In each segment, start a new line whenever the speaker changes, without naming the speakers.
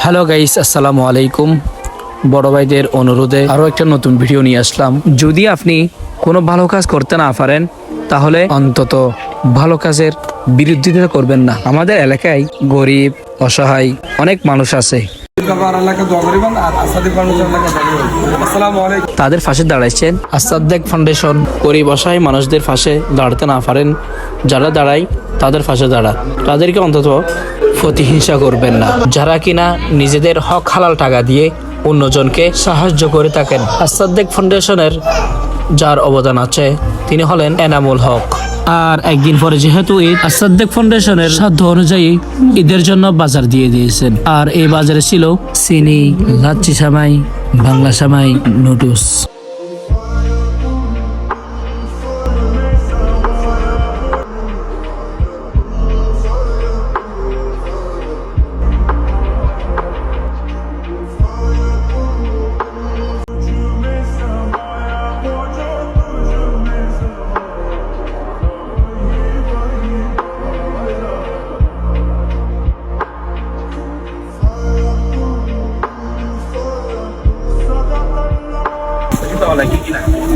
Hello guys, আসসালামু আলাইকুম। বড় ভাইদের অনুরোধে আরও একটা নতুন ভিডিও নিয়ে আসলাম। যদি আপনি কোনো ভালো কাজ করতে না পারেন তাহলে অন্তত ভালো কাজের বিরোধিতা করবেন না। আমাদের এলাকায় গরিব অসহায় অনেক মানুষ আছে, তাদের পাশে দাঁড়াইছেন আসাদ্দেক ফাউন্ডেশন। গরিব অসহায় মানুষদের পাশে দাঁড়াতে না পারেন, যারা দাঁড়ায় তাদের পাশে দাঁড়ান। তাদেরকে অন্তত প্রতিহিংসা করবেন না, যারা কিনা নিজেদের হক হালাল টাকা দিয়ে অন্যজনকে সাহায্য করে থাকেন। আসাদ্দেক ফাউন্ডেশনের যার অবদান আছে তিনি হলেন এনামুল হক। আর একদিন পরে যেহেতু ঈদ, আসাদ্দেক ফাউন্ডেশনের সাধ্য অনুযায়ী ঈদের জন্য বাজার দিয়ে দিয়েছেন। আর এই বাজারে ছিল চিনি, লাচ্ছি সামাই, বাংলা সামাই, নুডলস।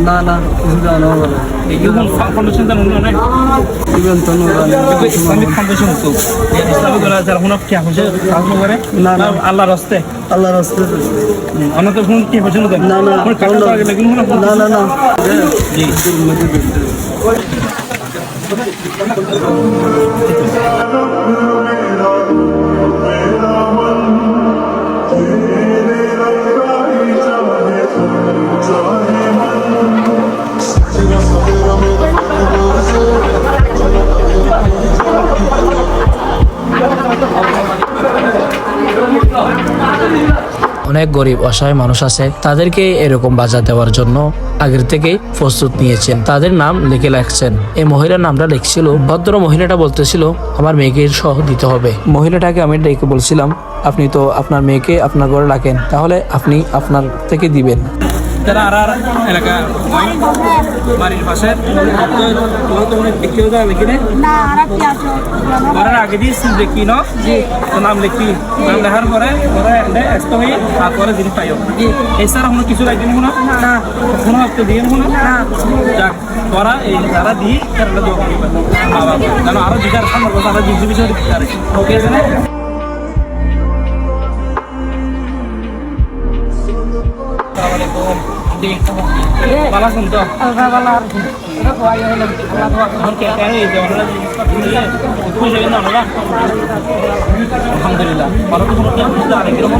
না না
ফাউন্ডেশন জানো না ইসলামিক ফাউন্ডেশন তো ইসলামিক দল যারা হুনক কি হচ্ছে কাজ করে
না না
আল্লাহর রাস্তায়
আল্লাহর রাস্তা
আমরা তো হুন কি হচ্ছে
না না না না না
জি
অনেক গরিব অসহায় মানুষ আছে, তাদেরকে এরকম বাজার দেওয়ার জন্য আগের থেকে প্রস্তুত নিয়েছেন, তাদের নাম লিখে রাখছেন। এই মহিলার নামটা লিখছিল, ভদ্র মহিলাটা বলতেছিল আমার মেয়েকে সহ দিতে হবে। মহিলাটাকে আমি ডেকে বলছিলাম আপনি তো আপনার মেয়েকে আপনার ঘরে রাখেন, তাহলে আপনি আপনার থেকে দিবেন।
যারা আর এলাকা বাড়ির পাশে দেখতে লিখি ঘরের আগে দিয়ে দেখি নাম লিখি, নাম লেখার পরে ব্যস্ত হয়ে তারপরে জিনিস পাই। এছাড়া কোনো কিছু লাগবে না, কোনো একটা দিয়ে যাক তোরা এই যারা দিয়ে যেন আরো দিদার সামনে আরো জিনিস বিষয় ওকে আছে না। ভালো আছেন তো? আলহামদুলিল্লাহ ভালো তো আরেকজন